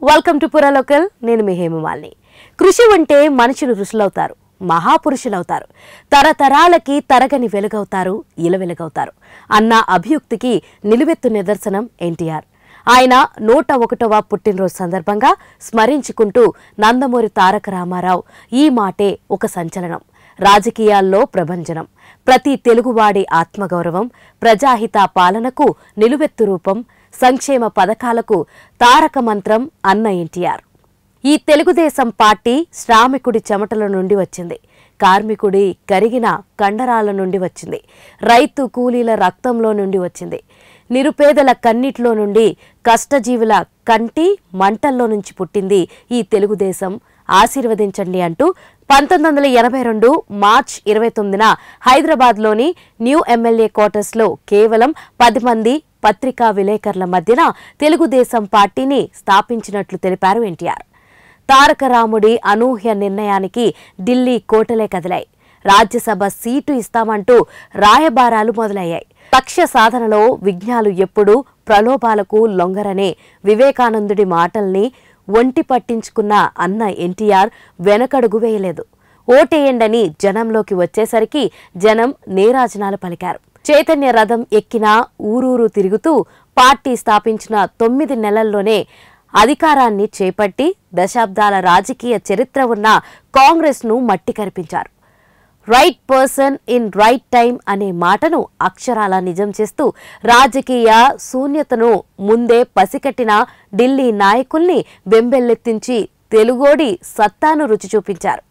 Welcome to పురా local. నేను మీ హేమమాలిని. కృషి ఉంటే మనుషులు ఋషులవుతారు, మహాపురుషులవుతారు, తరతరాలకి తరగని వెలుగవుతారు, ఇలవెలుగవుతారు అన్న అభియుక్తికి నిలువెత్తు నిదర్శనం ఎన్టీఆర్. ఆయన 101వ పుట్టినరోజు సందర్భంగా స్మరించుకుంటూ నందమూరి తారక రామారావు ఈ మాటే ఒక సంచలనం, రాజకీయాల్లో ప్రభంజనం, ప్రతి తెలుగువాడి ఆత్మగౌరవం, ప్రజాహిత పాలనకు నిలువెత్తు రూపం, సంక్షేమ పథకాలకు తారక మంత్రం అన్న ఎన్టీఆర్. ఈ తెలుగుదేశం పార్టీ శ్రామికుడి చెమటల నుండి వచ్చింది, కార్మికుడి కరిగిన కండరాల నుండి వచ్చింది, రైతు కూలీల రక్తంలో నుండి వచ్చింది, నిరుపేదల కన్నిట్లో నుండి, కష్టజీవుల కంటి మంటల్లో నుంచి పుట్టింది ఈ తెలుగుదేశం. ఆశీర్వదించండి అంటూ 1982 మార్చ్ 29న హైదరాబాద్లోని న్యూ ఎమ్మెల్యే క్వార్టర్స్లో కేవలం 10 మంది పత్రికా విలేకరుల మధ్యన తెలుగుదేశం పార్టీని స్థాపించినట్లు తెలిపారు ఎన్టీఆర్. తారక రాముడి అనూహ్య నిర్ణయానికి ఢిల్లీ కోటలే కదిలాయి. రాజ్యసభ సీటు ఇస్తామంటూ రాయబారాలు మొదలయ్యాయి. లక్ష్య సాధనలో విఘ్నాలు ఎప్పుడూ ప్రలోభాలకు లొంగరనే వివేకానందుడి మాటల్ని ఒంటి పట్టించుకున్న అన్న ఎన్టీఆర్ వెనకడుగు వేయలేదు. ఓటేయండని జనంలోకి వచ్చేసరికి జనం నీరాజనాలు పలికారు. చైతన్య రథం ఎక్కినా ఊరూరు తిరుగుతూ పార్టీ స్థాపించిన 9 నెలల్లోనే అధికారాన్ని చేపట్టి దశాబ్దాల రాజకీయ చరిత్ర ఉన్న కాంగ్రెస్ను మట్టి కరిపించారు. Right person in right time అనే మాటను అక్షరాల నిజం చేస్తూ రాజకీయ శూన్యతను ముందే పసికట్టిన ఢిల్లీ నాయకుల్ని బెంబెల్లెత్తించి తెలుగోడి సత్తాను రుచి చూపించారు.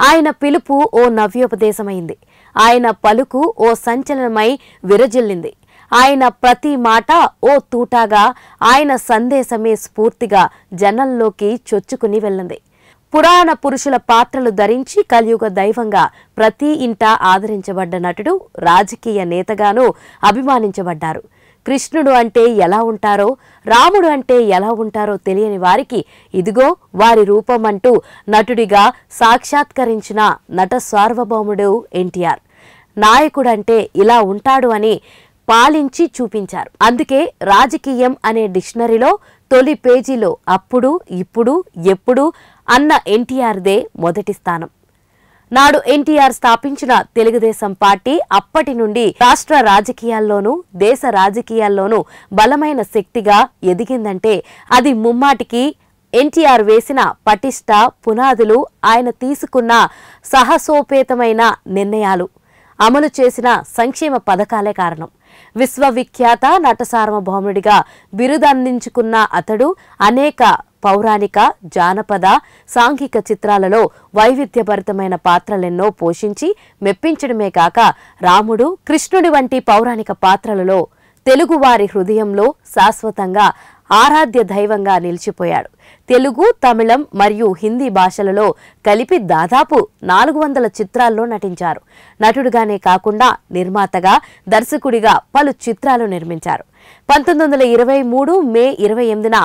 ఆయన పిలుపు ఓ నవ్యోపదేశమైంది. ఆయన పలుకు ఓ సంచలనమై విరజిల్లింది. ఆయన ప్రతి మాట ఓ తూటాగా, ఆయన సందేశమే స్ఫూర్తిగా జనంలోకి చొచ్చుకుని వెళ్ళింది. పురాణ పురుషుల పాత్రలు ధరించి కలియుగ దైవంగా ప్రతి ఇంట ఆదరించబడ్డ నటుడు, రాజకీయ నేతగానూ అభిమానించబడ్డారు. కృష్ణుడు అంటే ఎలా ఉంటారో, రాముడు అంటే ఎలా ఉంటారో తెలియని వారికి ఇదిగో వారి రూపం అంటూ నటుడిగా సాక్షాత్కరించిన నట సార్వభౌముడు ఎన్టీఆర్. నాయకుడంటే ఇలా ఉంటాడు అని పాలించి చూపించారు. అందుకే రాజకీయం అనే డిక్షనరీలో తొలి పేజీలో అప్పుడు, ఇప్పుడు, ఎప్పుడు అన్న ఎన్టీఆర్దే మొదటి స్థానం. నాడు ఎన్టీఆర్ స్థాపించిన తెలుగుదేశం పార్టీ అప్పటి నుండి రాష్ట్ర రాజకీయాల్లోనూ దేశ రాజకీయాల్లోనూ బలమైన శక్తిగా ఎదిగిందంటే అది ముమ్మాటికి ఎన్టీఆర్ వేసిన పటిష్ట పునాదులు, ఆయన తీసుకున్న సాహసోపేతమైన నిర్ణయాలు, అమలు చేసిన సంక్షేమ పథకాలే కారణం. విశ్వవిఖ్యాత నట సార్వభౌముడిగా బిరుదందించుకున్న అతడు అనేక పౌరాణిక, జానపద, సాంఘిక చిత్రాలలో వైవిధ్యభరితమైన పాత్రలెన్నో పోషించి మెప్పించడమే కాక రాముడు, కృష్ణుడి వంటి పౌరాణిక పాత్రలలో తెలుగువారి హృదయంలో శాశ్వతంగా ఆరాధ్య దైవంగా నిలిచిపోయాడు. తెలుగు, తమిళం మరియు హిందీ భాషలలో కలిపి దాదాపు 400 చిత్రాల్లో నటించారు. నటుడుగానే కాకుండా నిర్మాతగా, దర్శకుడిగా పలు చిత్రాలు నిర్మించారు. 1923 మే 28న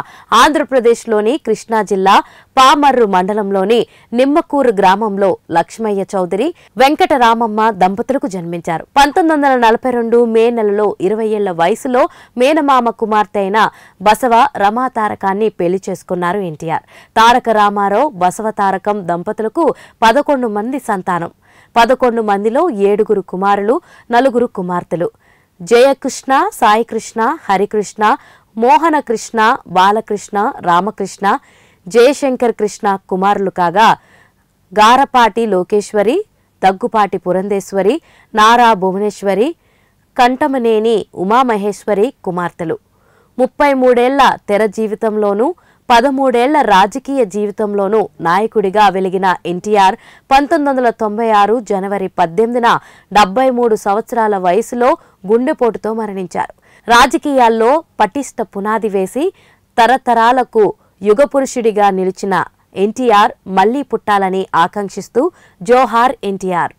ఆంధ్రప్రదేశ్లోని కృష్ణా జిల్లా పామర్రు మండలంలోని నిమ్మకూరు గ్రామంలో లక్ష్మయ్య చౌదరి, వెంకటరామమ్మ దంపతులకు జన్మించారు. 1942 మే నెలలో 20 ఏళ్ల వయసులో మేనమామ కుమార్తె అయిన బసవ రమాతారకాన్ని పెళ్లి చేసుకున్నారు ఎన్టీఆర్. తారక రామారావు, బసవ తారకం దంపతులకు 11 మంది సంతానం. 11 మందిలో 7 కుమారులు, 4 కుమార్తెలు. జయకృష్ణ, సాయికృష్ణ, హరికృష్ణ, మోహనకృష్ణ, బాలకృష్ణ, రామకృష్ణ, జయశంకర్ కృష్ణ కుమారులు కాగా గారపాటి లోకేశ్వరి, దగ్గుపాటి పురంధేశ్వరి, నారా భువనేశ్వరి, కంఠమనేని ఉమామహేశ్వరి కుమార్తెలు. 33 ఏళ్ల తెర జీవితంలోనూ 13 ఏళ్ల రాజకీయ జీవితంలోనూ నాయకుడిగా వెలిగిన ఎన్టీఆర్ 1996 జనవరి 18న 73 సంవత్సరాల వయసులో గుండెపోటుతో మరణించారు. రాజకీయాల్లో పటిష్ట పునాది వేసి తరతరాలకు యుగపురుషుడిగా నిలిచిన ఎన్టీఆర్ మళ్లీ పుట్టాలని ఆకాంక్షిస్తూ జోహార్ ఎన్టీఆర్.